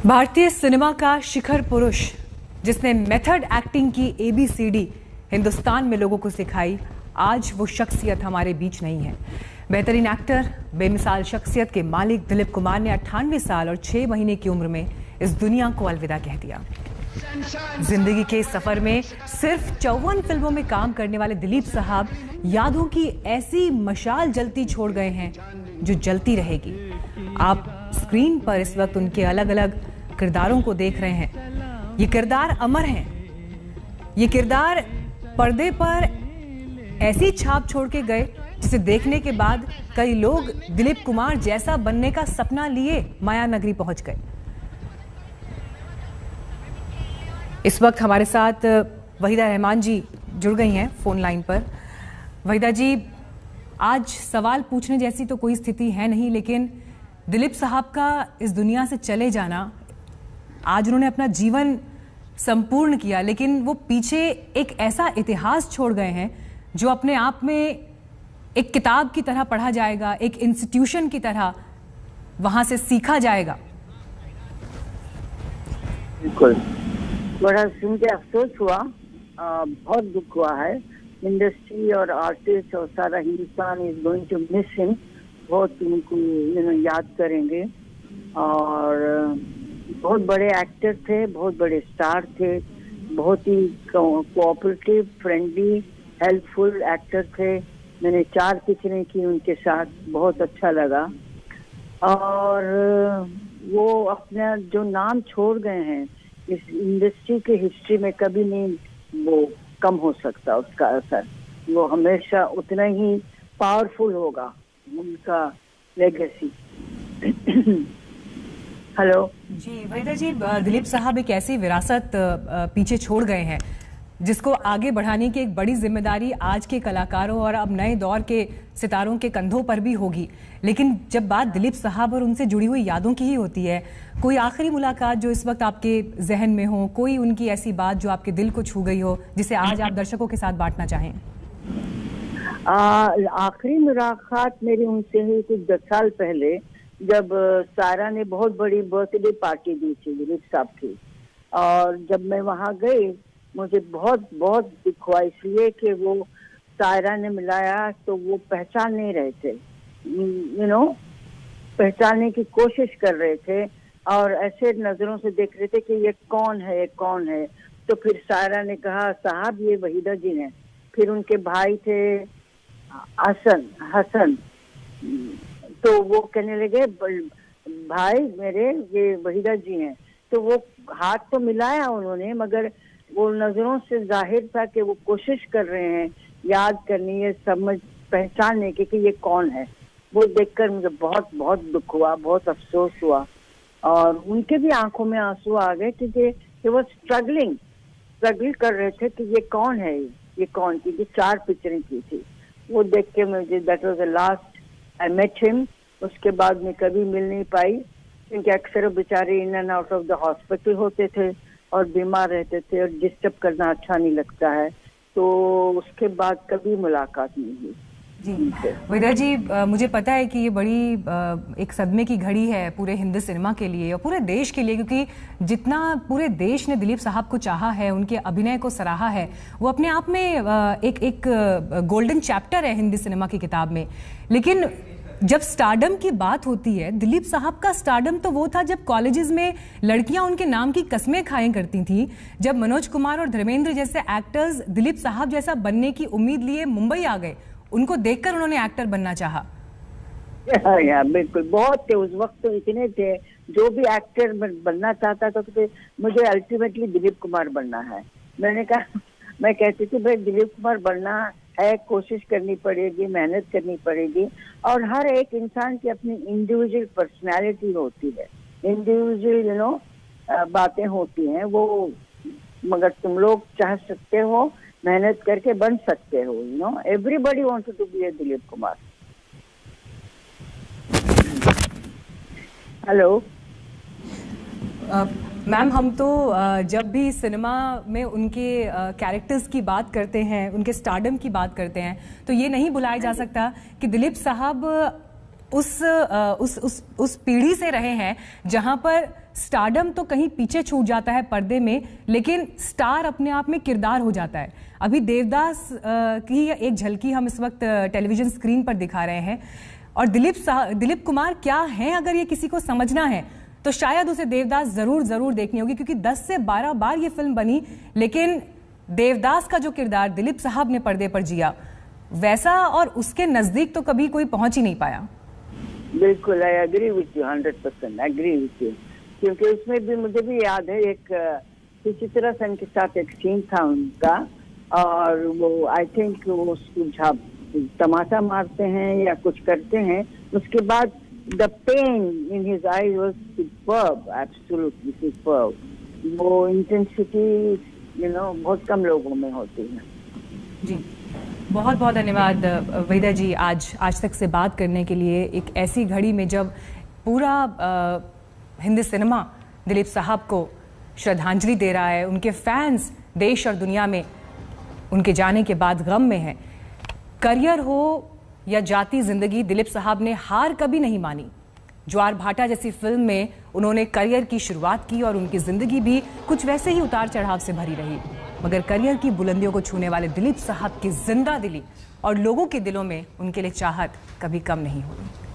भारतीय सिनेमा का शिखर पुरुष जिसने मेथड एक्टिंग की ABCD हिंदुस्तान में लोगों को सिखाई, आज वो शख्सियत हमारे बीच नहीं है। बेहतरीन एक्टर, बेमिसाल शख्सियत के मालिक दिलीप कुमार ने 98 साल और 6 महीने की उम्र में इस दुनिया को अलविदा कह दिया। जिंदगी के इस सफर में सिर्फ 54 फिल्मों में काम करने वाले दिलीप साहब यादों की ऐसी मशाल जलती छोड़ गए हैं जो जलती रहेगी। आप स्क्रीन पर इस वक्त उनके अलग अलग किरदारों को देख रहे हैं। ये किरदार अमर हैं। ये किरदार पर्दे पर ऐसी छाप छोड़ के गए जिसे देखने के बाद कई लोग दिलीप कुमार जैसा बनने का सपना लिए माया नगरी पहुंच गए। इस वक्त हमारे साथ वहीदा रहमान जी जुड़ गई हैं फोन लाइन पर। वहीदा जी, आज सवाल पूछने जैसी तो कोई स्थिति है नहीं, लेकिन दिलीप साहब का इस दुनिया से चले जाना, आज उन्होंने अपना जीवन संपूर्ण किया, लेकिन वो पीछे एक ऐसा इतिहास छोड़ गए हैं जो अपने आप में एक किताब की तरह पढ़ा जाएगा, एक इंस्टीट्यूशन की तरह वहां से सीखा जाएगा। बिल्कुल, बड़ा सुन के अफसोस हुआ, बहुत दुख हुआ है। इंडस्ट्री और आर्टिस्ट और सारा Hindustan is going to miss him. बहुत उनको याद करेंगे। और बहुत बड़े एक्टर थे, बहुत बड़े स्टार थे, बहुत ही कोऑपरेटिव, फ्रेंडली, हेल्पफुल एक्टर थे। मैंने 4 पिक्चरें की उनके साथ, बहुत अच्छा लगा। और वो अपना जो नाम छोड़ गए हैं इस इंडस्ट्री के हिस्ट्री में, कभी नहीं वो कम हो सकता उसका असर। वो हमेशा उतना ही पावरफुल होगा उनका लेगेसी। हेलो जी वहीदा जी, दिलीप साहब एक ऐसी विरासत पीछे छोड़ गए हैं जिसको आगे बढ़ाने की एक बड़ी जिम्मेदारी आज के कलाकारों और अब नए दौर के सितारों के कंधों पर भी होगी। लेकिन जब बात दिलीप साहब और उनसे जुड़ी हुई यादों की ही होती है, कोई आखिरी मुलाकात जो इस वक्त आपके जहन में हो, कोई उनकी ऐसी बात जो आपके दिल को छू गई हो, जिसे आज आप दर्शकों के साथ बांटना चाहें? आखिरी मुलाकात मेरी उनसे हुई कुछ 10 साल पहले, जब सारा ने बहुत बड़ी बर्थडे पार्टी दी थी दिलीप साहब की। और जब मैं वहाँ गई, मुझे बहुत बहुत दुख हुआ, इसलिए कि वो सायरा ने मिलाया तो वो पहचान नहीं रहे थे, पहचानने की कोशिश कर रहे थे और ऐसे नजरों से देख रहे थे कि ये कौन है, ये कौन है। तो फिर सायरा ने कहा, साहब ये वहीदा जी हैं। फिर उनके भाई थे हसन, तो वो कहने लगे, भाई मेरे ये वहीदा जी हैं। तो वो हाथ तो मिलाया उन्होंने, मगर वो नजरों से जाहिर था कि वो कोशिश कर रहे हैं याद करनी है, समझ पहचानने की कि ये कौन है। वो देखकर मुझे बहुत बहुत दुख हुआ, बहुत अफसोस हुआ। और उनके भी आंखों में आंसू आ गए क्योंकि वो स्ट्रगल कर रहे थे कि ये कौन है, ये कौन की। 4 पिक्चरें की थी। वो देख के मुझे, that was the last I met him. उसके बाद में कभी मिल नहीं पाई क्योंकि अक्सर बेचारे in and out of the hospital होते थे और बीमार रहते थे और डिस्टर्ब करना अच्छा नहीं लगता है। तो उसके बाद कभी मुलाकात नहीं हुई। जी वहीदा जी, मुझे पता है कि ये बड़ी एक सदमे की घड़ी है पूरे हिंदी सिनेमा के लिए और पूरे देश के लिए, क्योंकि जितना पूरे देश ने दिलीप साहब को चाहा है, उनके अभिनय को सराहा है, वो अपने आप में एक गोल्डन चैप्टर है हिंदी सिनेमा की किताब में। लेकिन जब स्टारडम की बात होती है, दिलीप साहब का स्टारडम तो वो था जब कॉलेजेस में लड़कियां उनके नाम की कस्में खाया करती थी, जब मनोज कुमार और धर्मेंद्र जैसे एक्टर्स दिलीप साहब जैसा बनने की उम्मीद लिए मुंबई आ गए। उनको देखकर उन्होंने एक्टर बनना चाहा। बिल्कुल, बहुत थे उस वक्त, तो इतने थे। जो भी एक्टर बनना चाहता था तो मुझे अल्टीमेटली दिलीप कुमार बनना है। मैंने कहा, मैं कहती थी भाई दिलीप कुमार बनना है, कोशिश करनी पड़ेगी, मेहनत करनी पड़ेगी। और हर एक इंसान की अपनी इंडिविजुअल पर्सनैलिटी होती है, इंडिविजुअल बातें होती हैं वो, मगर तुम लोग चाह सकते हो, मेहनत करके बन सकते हो। Everybody wants to be a Dilip Kumar. Hello ma'am, हम तो जब भी सिनेमा में उनके कैरेक्टर्स की बात करते हैं, उनके स्टारडम की बात करते हैं, तो ये नहीं भुलाया जा सकता कि दिलीप साहब उस पीढ़ी से रहे हैं जहां पर स्टारडम तो कहीं पीछे छूट जाता है पर्दे में, लेकिन स्टार अपने आप में किरदार हो जाता है। अभी देवदास की एक झलकी हम इस वक्त टेलीविजन स्क्रीन पर दिखा रहे हैं, और दिलीप कुमार क्या हैं, अगर ये किसी को समझना है तो शायद उसे देवदास जरूर देखनी होगी, क्योंकि 10 से 12 बार ये फिल्म बनी, लेकिन देवदास का जो किरदार दिलीप साहब ने पर्दे पर जिया, वैसा और उसके नजदीक तो कभी कोई पहुंच ही नहीं पाया। बिल्कुल, I agree with you, 100% agree with you, क्योंकि उसमें भी मुझे भी याद है एक सुचित्रा सेन के साथ एक सीन था उनका, और वो आई थिंक वो तमाशा मारते हैं या कुछ करते हैं, उसके बाद the pain in his eyes was superb, absolutely superb. वो इंटेंसिटी बहुत कम लोगों में होती है। जी, बहुत बहुत धन्यवाद वहीदा जी आज तक से बात करने के लिए। एक ऐसी घड़ी में जब पूरा हिंदी सिनेमा दिलीप साहब को श्रद्धांजलि दे रहा है, उनके फैंस देश और दुनिया में उनके जाने के बाद गम में हैं। करियर हो या जाती जिंदगी, दिलीप साहब ने हार कभी नहीं मानी। ज्वार भाटा जैसी फिल्म में उन्होंने करियर की शुरुआत की और उनकी जिंदगी भी कुछ वैसे ही उतार चढ़ाव से भरी रही, मगर करियर की बुलंदियों को छूने वाले दिलीप साहब की जिंदा दिली और लोगों के दिलों में उनके लिए चाहत कभी कम नहीं हुई।